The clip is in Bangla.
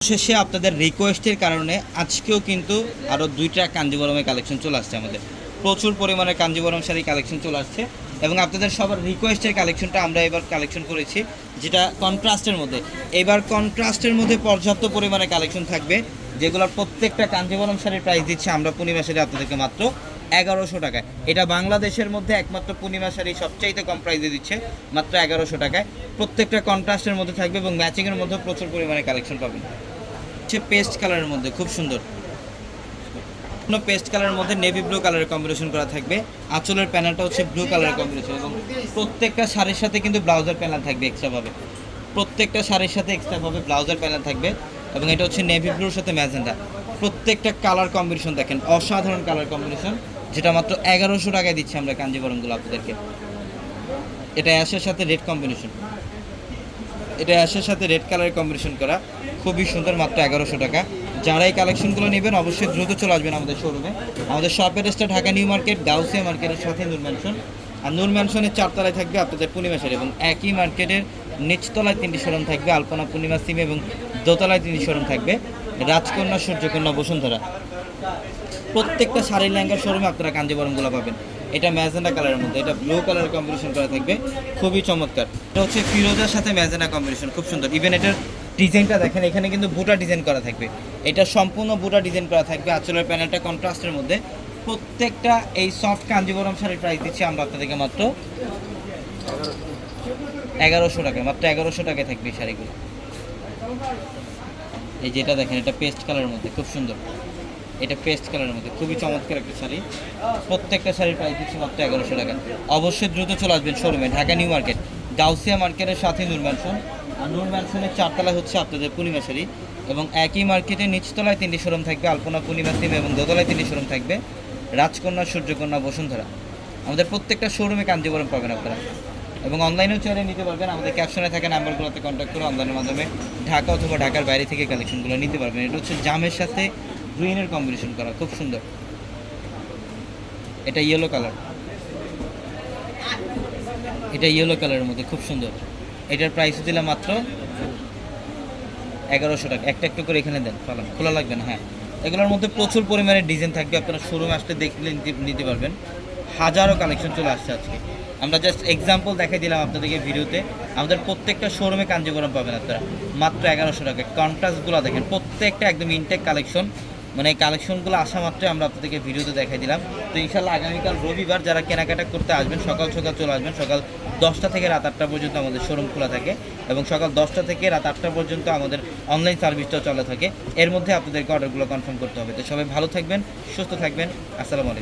শেষে আপনাদের রিকোয়েস্টের কারণে আজকেও কিন্তু আরও 2টা কাঞ্জিবরমের কালেকশন চলে আসছে। আমাদের প্রচুর পরিমাণে কাঞ্জিবরম শাড়ি কালেকশন চলে আসছে এবং আপনাদের সবার রিকোয়েস্টের কালেকশনটা আমরা এবার কালেকশন করেছি, যেটা কন্ট্রাস্টের মধ্যে। এবার কন্ট্রাস্টের মধ্যে পর্যাপ্ত পরিমাণে কালেকশন থাকবে, যেগুলোর প্রত্যেকটা কাঞ্জিবরম শাড়ির প্রাইস দিচ্ছে আমরা পূর্ণিমা শাড়ি আপনাদেরকে মাত্র 1100 টাকায়। এটা বাংলাদেশের মধ্যে একমাত্র পূর্ণিমা শাড়ি সবচাইতে কম প্রাইসে দিচ্ছে মাত্র 1100 টাকায়। প্রত্যেকটা কন্ট্রাস্টের মধ্যে থাকবে এবং ম্যাচিংয়ের মধ্যে প্রচুর পরিমাণে কালেকশন পাবেন। পেস্ট কালারের মধ্যে খুব সুন্দর পেস্ট কালারের মধ্যে নেভি ব্লু কালারের কম্বিনেশন করা থাকবে। আঁচলের প্যানেলটা হচ্ছে ব্লু কালারের কম্বিনেশন এবং প্রত্যেকটা শাড়ির সাথে কিন্তু ব্লাউজের প্যানেল থাকবে এক্সট্রাভাবে। প্রত্যেকটা শাড়ির সাথে এক্সট্রাভাবে ব্লাউজের প্যানেল থাকবে এবং এটা হচ্ছে নেভি ব্লুর সাথে ম্যাজেন্ডা। প্রত্যেকটা কালার কম্বিনেশন দেখেন, অসাধারণ কালার কম্বিনেশন, যেটা মাত্র 1100 টাকায় দিচ্ছি আমরা কাঞ্জিবরমগুলো আপনাদেরকে। এটা অ্যাশের সাথে রেড কম্বিনেশন, এটা অ্যাশের সাথে রেড কালারের কম্বিনেশন করা, খুবই সুন্দর, মাত্র 1100 টাকা। যারা এই কালেকশনগুলো নেবেন অবশ্যই দ্রুত চলে আসবেন আমাদের শোরুমে। আমাদের শপের এড্রেসটা ঢাকা নিউ মার্কেট, গাউসিয়া মার্কেটের সাথে নূর ম্যানশন। আর নূর ম্যানশনের 4 তলায় থাকবে আপনাদের পূর্ণিমা শাড়ি এবং একই মার্কেটের নিচতলায় 3টি শোরুম থাকবে, আলপনা, পূর্ণিমা, সিমে এবং দোতলায় 3টি শোরুম থাকবে, রাজকন্যা, সূর্যকন্যা, বসুন্ধরা। প্রত্যেকটা শাড়ির লেহেঙ্গার শোরুমে আপনারা কাঞ্জিবরমগুলো পাবেন। এটা ম্যাজেন্ডা কালারের মধ্যে, এটা ব্লু কালারের কম্বিনেশন করা থাকবে, খুবই চমৎকার। এটা হচ্ছে ফিরোজার সাথে ম্যাজেন্ডা কম্বিনেশন, খুব সুন্দর। ইভেন এটার ডিজাইনটা দেখেন, এখানে কিন্তু বুটা ডিজাইন করা থাকবে, এটা সম্পূর্ণ বুটা ডিজাইন করা থাকবে। আঁচলের প্যানেলটা কন্ট্রাস্টের মধ্যে। প্রত্যেকটা এই সফট কাঞ্জিবরম শাড়ির প্রাইস দিচ্ছি আমরা আপনাদেরকে মাত্র 1100 টাকায়। মাত্র 1100 টাকায় থাকবে এই শাড়িগুলো। এই যেটা দেখেন, এটা পেস্ট কালারের মধ্যে, খুব সুন্দর। এটা পেস্ট কালারের মধ্যে খুবই চমৎকার একটা শাড়ি। প্রত্যেকটা শাড়ির প্রাইস দিচ্ছি মাত্র 1100 টাকা। অবশ্যই দ্রুত চলে আসবেন শোরুমে, ঢাকা নিউ মার্কেট, গাউসিয়া মার্কেটের সাথে নূর ম্যানশন। আর নূর ম্যানশনের 4 তলায় হচ্ছে আপনাদের পূর্ণিমা শাড়ি এবং একই মার্কেটের নিচতলায় 3টি শোরুম থাকবে, আলপনা, পূর্ণিমা, সিম এবং দোতলায় 3টি শোরুম থাকবে, রাজকন্যা, সূর্যকন্যা, বসুন্ধরা। আমাদের প্রত্যেকটা শোরুমে কাঞ্জিবরম পাবেন আপনারা এবং অনলাইনেও চাইলে নিতে পারবেন। আমাদের ক্যাপশনে থাকা নাম্বারগুলোতে কন্ট্যাক্ট করে অনলাইনের মাধ্যমে ঢাকা অথবা ঢাকার বাইরে থেকে কালেকশনগুলো নিতে পারবেন। এটা হচ্ছে জামের সাথে গ্রিনের কম্বিনেশন করা, খুব সুন্দর। এটা ইয়েলো কালার, এটা ইয়েলো কালারের মধ্যে খুব সুন্দর। এটার প্রাইস দিলাম মাত্র 1100 টাকা। একটা একটু করে এখানে দেন, খোলা লাগবে না। হ্যাঁ, এগুলোর মধ্যে প্রচুর পরিমাণে ডিজাইন থাকবে, আপনারা শোরুমে আসলে দেখলে নিতে পারবেন। হাজারো কালেকশন চলে আসছে আজকে। আমরা জাস্ট এক্সাম্পল দেখাই দিলাম আপনাদেরকে ভিডিওতে। আমাদের প্রত্যেকটা শোরুমে কাঞ্জিবরম পাবেন আপনারা মাত্র 1100 টাকায়। কন্ট্রাস্টগুলো দেখেন, প্রত্যেকটা একদম ইনটেক কালেকশন। মানে এই কালেকশনগুলো আসা মাত্রই আমরা আপনাদেরকে ভিডিওতে দেখাই দিলাম। তো ইনশাল্লাহ আগামীকাল রবিবার যারা কেনাকাটা করতে আসবেন সকাল সকাল চলে আসবেন। সকাল 10টা থেকে রাত 8টা পর্যন্ত আমাদের শোরুম খোলা থাকে এবং সকাল 10টা থেকে রাত 8টা পর্যন্ত আমাদের অনলাইন সার্ভিসটাও চলে থাকে। এর মধ্যে আপনাদেরকে অর্ডারগুলো কনফার্ম করতে হবে। তো সবাই ভালো থাকবেন, সুস্থ থাকবেন। আসসালামু আলাইকুম।